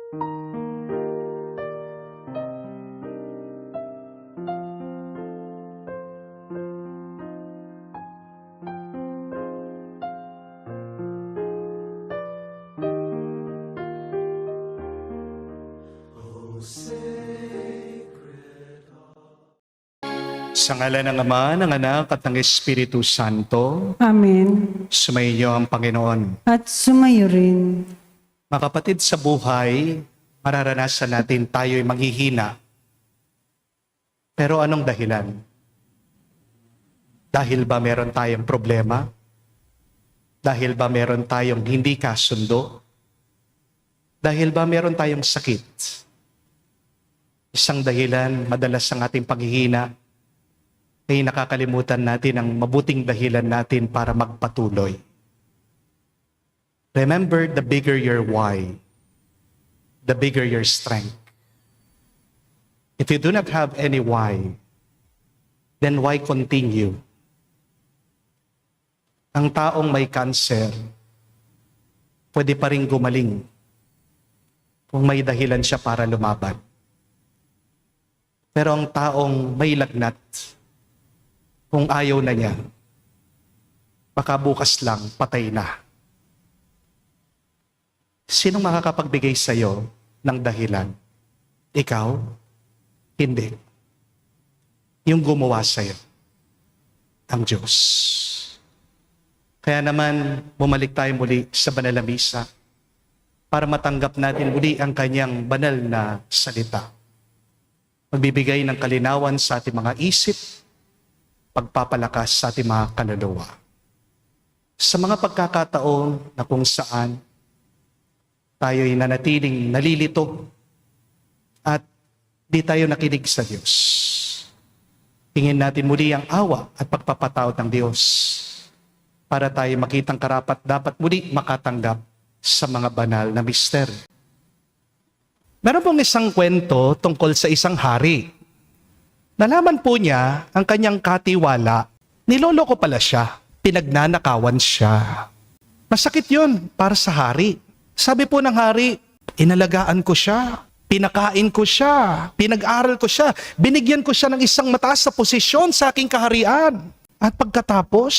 Sa ngalan ng Ama, ng Anak, at ng Espiritu Santo. Amen. Sumainyo ang Panginoon. At sumayo rin. Mga kapatid, sa buhay, mararanasan natin tayo'y manghihina. Pero anong dahilan? Dahil ba meron tayong problema? Dahil ba meron tayong hindi kasundo? Dahil ba meron tayong sakit? Isang dahilan, madalas ang ating paghihina, ay nakakalimutan natin ang mabuting dahilan natin para magpatuloy. Remember, the bigger your why, the bigger your strength. If you do not have any why, then why continue? Ang taong may cancer, pwede pa rin gumaling kung may dahilan siya para lumaban. Pero ang taong may lagnat, kung ayaw na niya, baka bukas lang, patay na. Sinong makakapagbigay sa'yo ng dahilan? Ikaw? Hindi. Yung gumawa sa'yo, ang Diyos. Kaya naman, bumalik tayo muli sa banal na misa para matanggap natin muli ang kanyang banal na salita. Magbibigay ng kalinawan sa ating mga isip, pagpapalakas sa ating mga kaluluwa. Sa mga pagkakataon na kung saan tayo'y nanatiling nalilito at di tayo nakinig sa Diyos, hingin natin muli ang awa at pagpapatawad ng Diyos para tayo makitang karapat dapat muli makatanggap sa mga banal na misteryo. Meron pong isang kwento tungkol sa isang hari. Nalaman po niya ang kanyang katiwala, niloloko pala siya, pinagnanakawan siya. Masakit yun para sa hari. Sabi po ng hari, inalagaan ko siya, pinakain ko siya, pinag-aral ko siya, binigyan ko siya ng isang mataas na posisyon sa aking kaharian. At pagkatapos,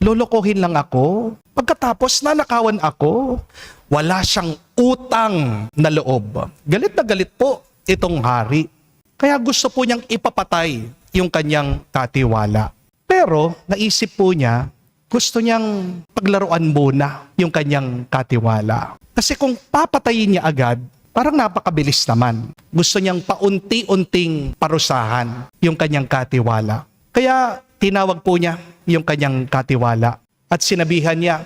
lolokohin lang ako. Pagkatapos, nanakawan ako. Wala siyang utang na loob. Galit na galit po itong hari. Kaya gusto po niyang ipapatay yung kanyang katiwala. Pero naisip po niya, gusto niyang paglaruan muna yung kanyang katiwala. Kasi kung papatayin niya agad, parang napakabilis naman. Gusto niyang paunti-unting parusahan yung kanyang katiwala. Kaya tinawag po niya yung kanyang katiwala. At sinabihan niya,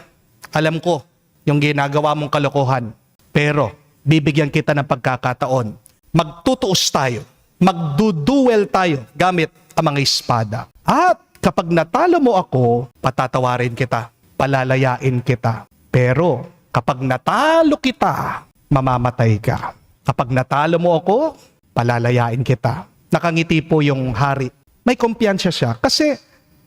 alam ko yung ginagawa mong kalokohan, pero bibigyan kita ng pagkakataon. Magtutuos tayo. Magduduel tayo gamit ang mga espada. At kapag natalo mo ako, patatawarin kita, palalayain kita. Pero kapag natalo kita, mamamatay ka. Kapag natalo mo ako, palalayain kita. Nakangiti po yung hari. May kumpiyansa siya kasi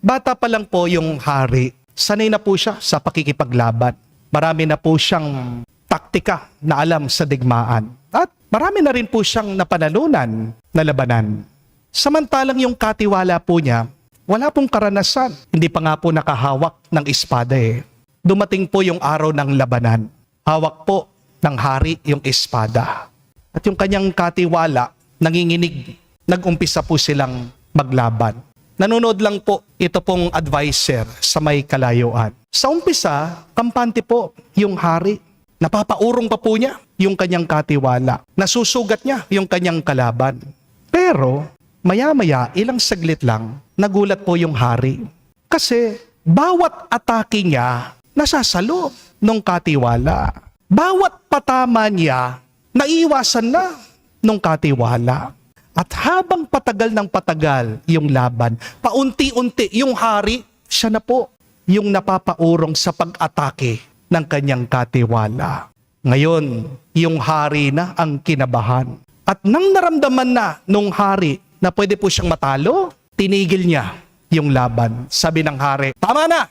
bata pa lang po yung hari. Sanay na po siya sa pakikipaglaban. Marami na po siyang taktika na alam sa digmaan. At marami na rin po siyang napanalunan na labanan. Samantalang yung katiwala po niya, wala pong karanasan. Hindi pa nga po nakahawak ng espada eh. Dumating po yung araw ng labanan. Hawak po ng hari yung espada. At yung kanyang katiwala, nanginginig. Nag-umpisa po silang maglaban. Nanonood lang po ito pong advisor sa may kalayuan. Sa umpisa, kampante po yung hari. Napapaurong pa po niya yung kanyang katiwala. Nasusugat niya yung kanyang kalaban. Pero maya-maya, ilang saglit lang, nagulat po yung hari. Kasi bawat atake niya, nasasalo nung katiwala. Bawat patama niya, naiwasan na nung katiwala. At habang patagal ng patagal yung laban, paunti-unti yung hari, siya na po yung napapaurong sa pag-atake ng kanyang katiwala. Ngayon, yung hari na ang kinabahan. At nang naramdaman na nung hari na pwede po siyang matalo, tinigil niya yung laban. Sabi ng hari, tama na,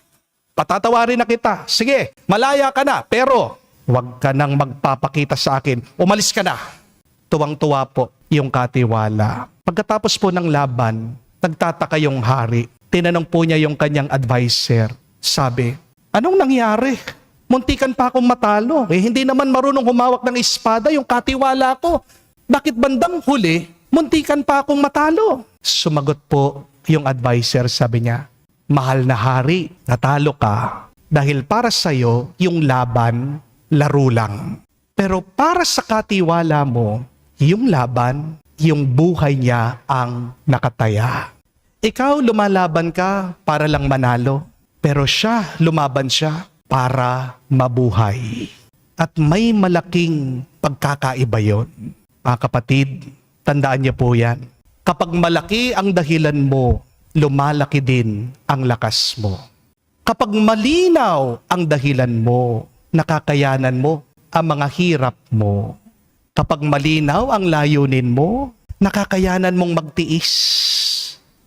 patatawarin na kita. Sige, malaya ka na, pero Huwag ka nang magpapakita sa akin. Umalis ka na. Tuwang-tuwa po yung katiwala. Pagkatapos po ng laban, nagtataka yung hari. Tinanong po niya yung kanyang adviser. Sabi, anong nangyari? Muntikan pa akong matalo. Hindi naman marunong humawak ng espada yung katiwala ko. Bakit bandang huli, muntikan pa akong matalo? Sumagot po yung adviser, sabi niya, mahal na hari, natalo ka. Dahil para sa'yo, yung laban, laro lang. Pero para sa katiwala mo, yung laban, yung buhay niya ang nakataya. Ikaw lumalaban ka para lang manalo, pero siya lumaban siya para mabuhay. At may malaking pagkakaiba yon. Mga kapatid, tandaan niyo po yan. Kapag malaki ang dahilan mo, lumalaki din ang lakas mo. Kapag malinaw ang dahilan mo, nakakayanan mo ang mga hirap mo. Kapag malinaw ang layunin mo, nakakayanan mong magtiis.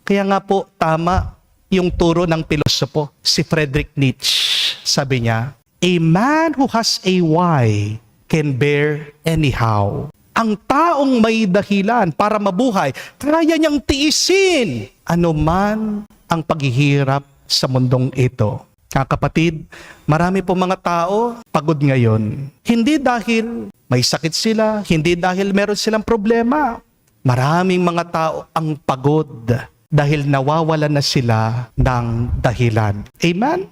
Kaya nga po, tama yung turo ng pilosopo, si Friedrich Nietzsche. Sabi niya, a man who has a why can bear anyhow. Ang taong may dahilan para mabuhay, kaya niyang tiisin anuman ang paghihirap sa mundong ito. Kapatid, marami po mga tao pagod ngayon. Hindi dahil may sakit sila, hindi dahil meron silang problema. Maraming mga tao ang pagod dahil nawawalan na sila ng dahilan. Amen?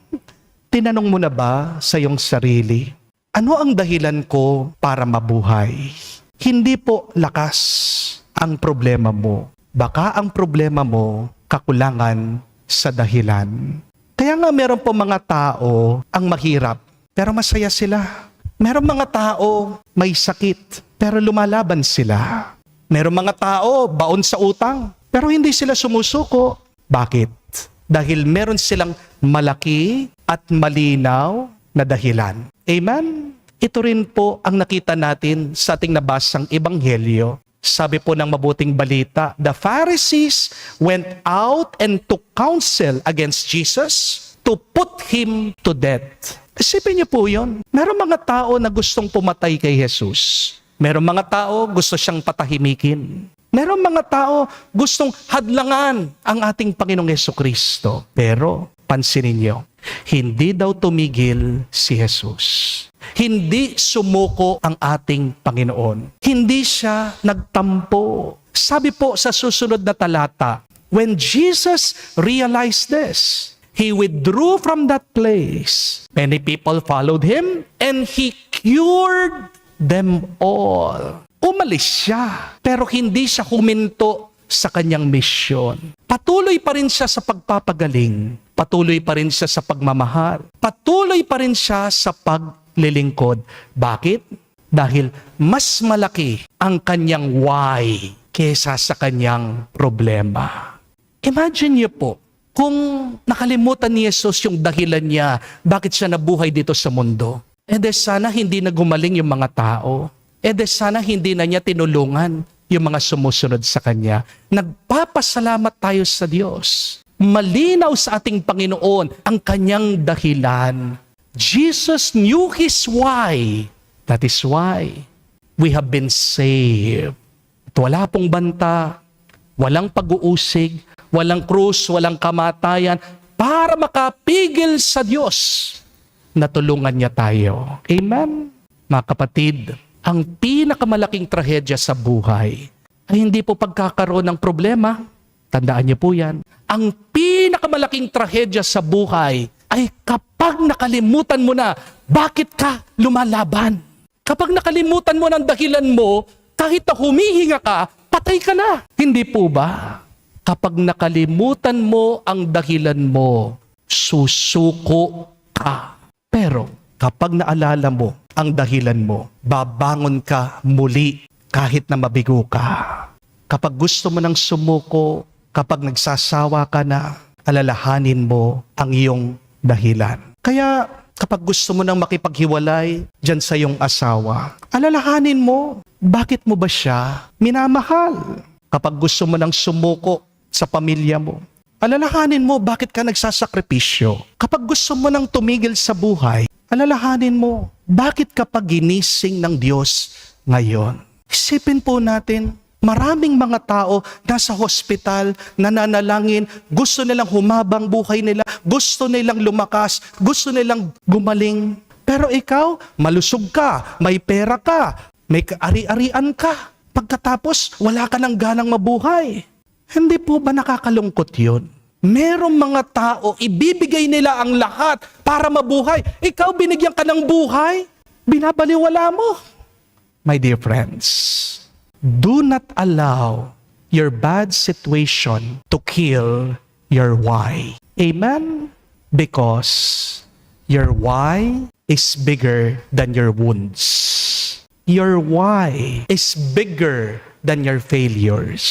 Tinanong mo na ba sa iyong sarili, ano ang dahilan ko para mabuhay? Hindi po lakas ang problema mo. Baka ang problema mo, kakulangan sa dahilan. Kaya nga meron po mga tao ang mahirap, pero masaya sila. Meron mga tao may sakit, pero lumalaban sila. Meron mga tao baon sa utang, pero hindi sila sumusuko. Bakit? Dahil meron silang malaki at malinaw na dahilan. Amen? Ito rin po ang nakita natin sa ating nabasang ebanghelyo. Sabi po ng mabuting balita, the Pharisees went out and took counsel against Jesus to put him to death. Isipin niyo po yun. Merong mga tao na gustong pumatay kay Jesus. Merong mga tao gusto siyang patahimikin. Merong mga tao gustong hadlangan ang ating Panginoong Jesucristo. Pero, pansinin niyo, hindi daw tumigil si Jesus. Hindi sumuko ang ating Panginoon. Hindi siya nagtampo. Sabi po sa susunod na talata, when Jesus realized this, he withdrew from that place. Many people followed him and he cured them all. Umalis siya, pero hindi siya huminto sa kanyang misyon. Patuloy pa rin siya sa pagpapagaling. Patuloy pa rin siya sa pagmamahal. Patuloy pa rin siya sa paglilingkod. Bakit? Dahil mas malaki ang kanyang why kesa sa kanyang problema. Imagine niyo po, kung nakalimutan ni Jesus yung dahilan niya, bakit siya nabuhay dito sa mundo, sana hindi na gumaling yung mga tao. Sana hindi na niya tinulungan yung mga sumusunod sa Kanya. Nagpapasalamat tayo sa Diyos. Malinaw sa ating Panginoon ang Kanyang dahilan. Jesus knew His why. That is why we have been saved. At wala pong banta, walang pag-uusig, walang krus, walang kamatayan, para makapigil sa Diyos na tulungan niya tayo. Amen? Mga kapatid, ang pinakamalaking trahedya sa buhay ay hindi po pagkakaroon ng problema. Tandaan niyo po yan. Ang pinakamalaking trahedya sa buhay ay kapag nakalimutan mo na bakit ka lumalaban. Kapag nakalimutan mo ng dahilan mo, kahit na humihinga ka, patay ka na. Hindi po ba? Kapag nakalimutan mo ang dahilan mo, susuko ka. Pero kapag naalala mo ang dahilan mo, babangon ka muli kahit na mabigo ka. Kapag gusto mo nang sumuko, kapag nagsasawa ka na, alalahanin mo ang iyong dahilan. Kaya kapag gusto mo nang makipaghiwalay dyan sa iyong asawa, alalahanin mo, bakit mo ba siya minamahal? Kapag gusto mo nang sumuko sa pamilya mo, alalahanin mo bakit ka nagsasakripisyo. Kapag gusto mo nang tumigil sa buhay, Alalahanin mo, bakit ka pa ginising ng Diyos ngayon? Isipin po natin, maraming mga tao nasa hospital, nananalangin, gusto nilang humabang buhay nila, gusto nilang lumakas, gusto nilang gumaling. Pero ikaw, malusog ka, may pera ka, may ari-arian ka. Pagkatapos, wala ka ng ganang mabuhay. Hindi po ba nakakalungkot yun? Merong mga tao, ibibigay nila ang lahat para mabuhay. Ikaw, binigyan ka ng buhay, binabaliwala mo. My dear friends, do not allow your bad situation to kill your why. Amen? Because your why is bigger than your wounds. Your why is bigger than your failures.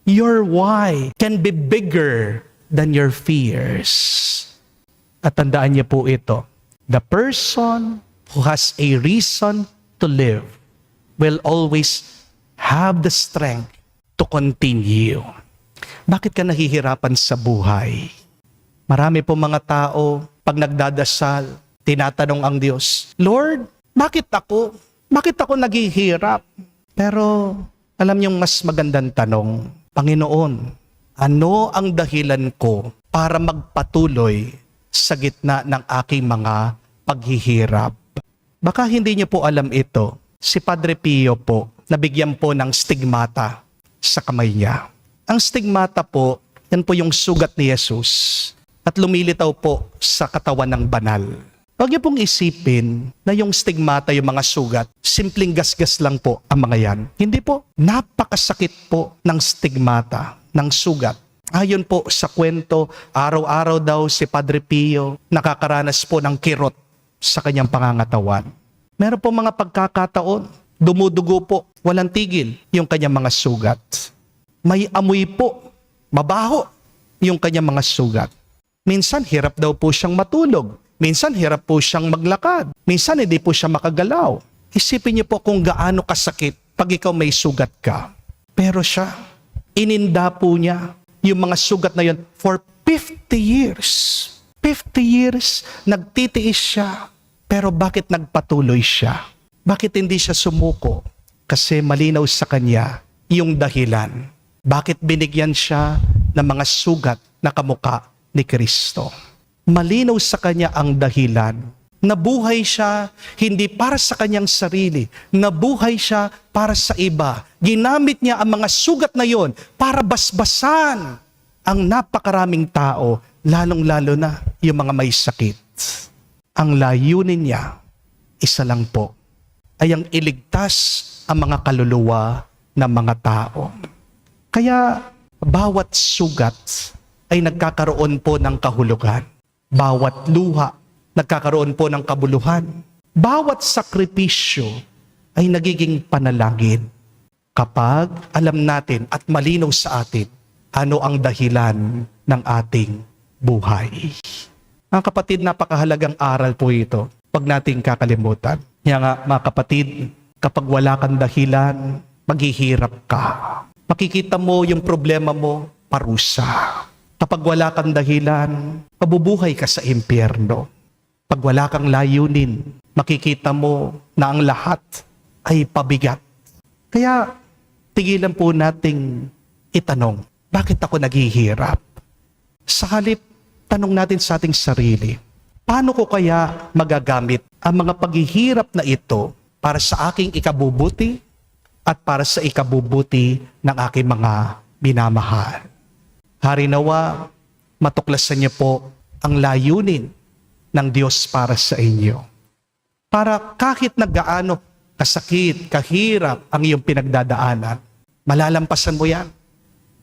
Your why can be bigger than your fears. At tandaan niyo po ito, the person who has a reason to live will always have the strength to continue. Bakit ka nahihirapan sa buhay? Marami po mga tao, pag nagdadasal, tinatanong ang Diyos, Lord, bakit ako? Bakit ako naghihirap? Pero alam niyong mas magandang tanong, Panginoon, ano ang dahilan ko para magpatuloy sa gitna ng aking mga paghihirap? Baka hindi niyo po alam ito. Si Padre Pio po, nabigyan po ng stigmata sa kamay niya. Ang stigmata po, yan po yung sugat ni Jesus at lumilitaw po sa katawan ng banal. Huwag niyo pong isipin na yung stigmata, yung mga sugat, simpleng gasgas lang po ang mga yan. Hindi po. Napakasakit po ng stigmata, ng sugat. Ayon po sa kwento, araw-araw daw si Padre Pio nakakaranas po ng kirot sa kanyang pangangatawan. Meron po mga pagkakataon, dumudugo po, walang tigil yung kanyang mga sugat. May amoy po, mabaho yung kanyang mga sugat. Minsan hirap daw po siyang matulog. Minsan hirap po siyang maglakad. Minsan hindi po siya makagalaw. Isipin niyo po kung gaano kasakit pag ikaw may sugat ka. Pero siya, ininda po niya yung mga sugat na yun for 50 years. 50 years, nagtitiis siya. Pero bakit nagpatuloy siya? Bakit hindi siya sumuko? Kasi malinaw sa kanya yung dahilan. Bakit binigyan siya ng mga sugat na kamukha ni Kristo? Malinaw sa kanya ang dahilan. Nabuhay siya hindi para sa kanyang sarili. Nabuhay siya para sa iba. Ginamit niya ang mga sugat na yon para basbasan ang napakaraming tao, lalong-lalo na yung mga may sakit. Ang layunin niya, isa lang po, ay ang iligtas ang mga kaluluwa ng mga tao. Kaya bawat sugat ay nagkakaroon po ng kahulugan. Bawat luha, nagkakaroon po ng kabuluhan. Bawat sakripisyo ay nagiging panalangin. Kapag alam natin at malinaw sa atin, ano ang dahilan ng ating buhay. Mga kapatid, napakahalagang aral po ito. Huwag nating kakalimutan. Kaya nga, mga kapatid, kapag wala kang dahilan, maghihirap ka. Makikita mo yung problema mo, parusa. Kapag wala kang dahilan, mabubuhay ka sa impyerno. Pag wala kang layunin, makikita mo na ang lahat ay pabigat. Kaya tigilan po nating itanong, bakit ako naghihirap? Sa halip, tanong natin sa ating sarili, paano ko kaya magagamit ang mga paghihirap na ito para sa aking ikabubuti at para sa ikabubuti ng aking mga minamahal? Hari nawa, matuklasan niyo po ang layunin ng Diyos para sa inyo. Para kahit na gaano kasakit, kahirap ang iyong pinagdadaanan, malalampasan mo yan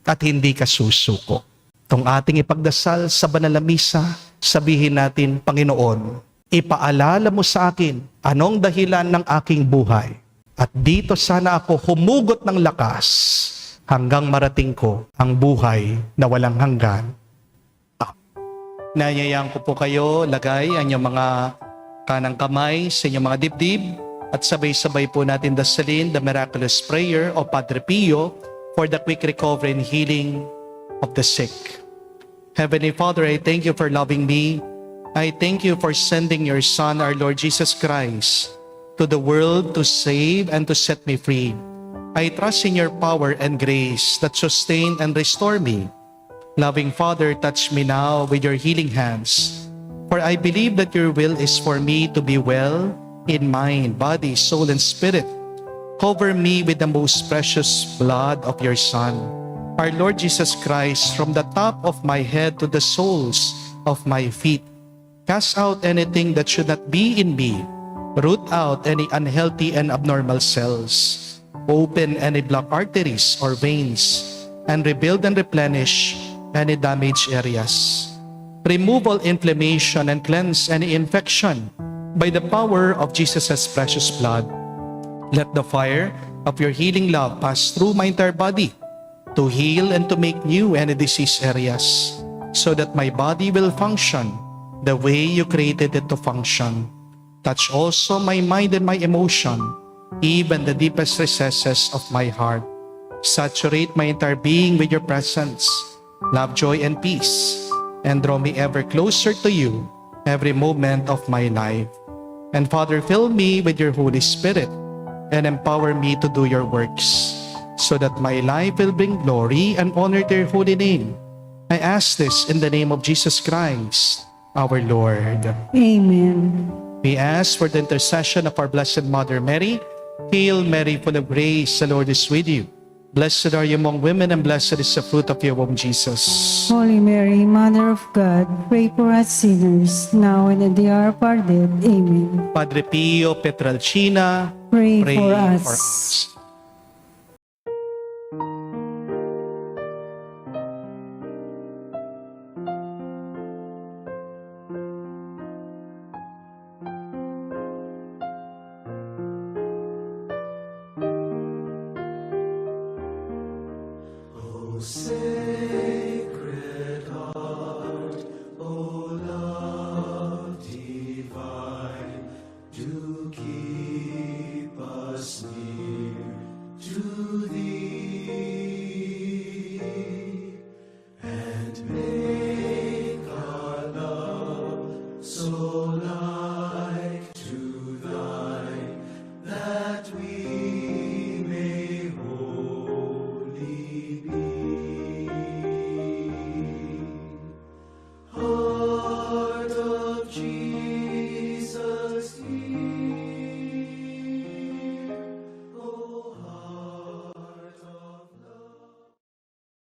at hindi ka susuko. Itong ating ipagdasal sa banal na misa, sabihin natin, Panginoon, ipaalala mo sa akin anong dahilan ng aking buhay at dito sana ako humugot ng lakas hanggang marating ko ang buhay na walang hanggan. Nayayaan ko po kayo, lagay ang inyong mga kanang kamay sa inyong mga dibdib at sabay-sabay po natin dasalin the miraculous prayer of Padre Pio for the quick recovery and healing of the sick. Heavenly Father, I thank you for loving me I thank you for sending your Son, our Lord Jesus Christ, to the world to save and to set me free. I trust in your power and grace that sustain and restore me. Loving Father, touch me now with your healing hands, for I believe that your will is for me to be well in mind, body, soul, and spirit. Cover me with the most precious blood of your Son, our Lord Jesus Christ, from the top of my head to the soles of my feet. Cast out anything that should not be in me. Root out any unhealthy and abnormal cells. Open any blocked arteries or veins, and rebuild and replenish any damaged areas. Remove all inflammation and cleanse any infection by the power of Jesus' precious blood. Let the fire of your healing love pass through my entire body to heal and to make new any disease areas, so that my body will function the way you created it to function. Touch also my mind and my emotion, even the deepest recesses of my heart. Saturate my entire being with your presence, love, joy, and peace, and draw me ever closer to you every moment of my life. And Father, fill me with your Holy Spirit and empower me to do your works, so that my life will bring glory and honor to your holy name. I ask this in the name of Jesus Christ, our Lord. Amen. We ask for the intercession of our Blessed Mother Mary. Hail Mary, full of grace, the Lord is with you. Blessed are you among women, and blessed is the fruit of your womb, Jesus. Holy Mary, Mother of God, pray for us sinners, now and at the hour of our death. Amen. Padre Pio Petralcina, Pray, pray for us. for us.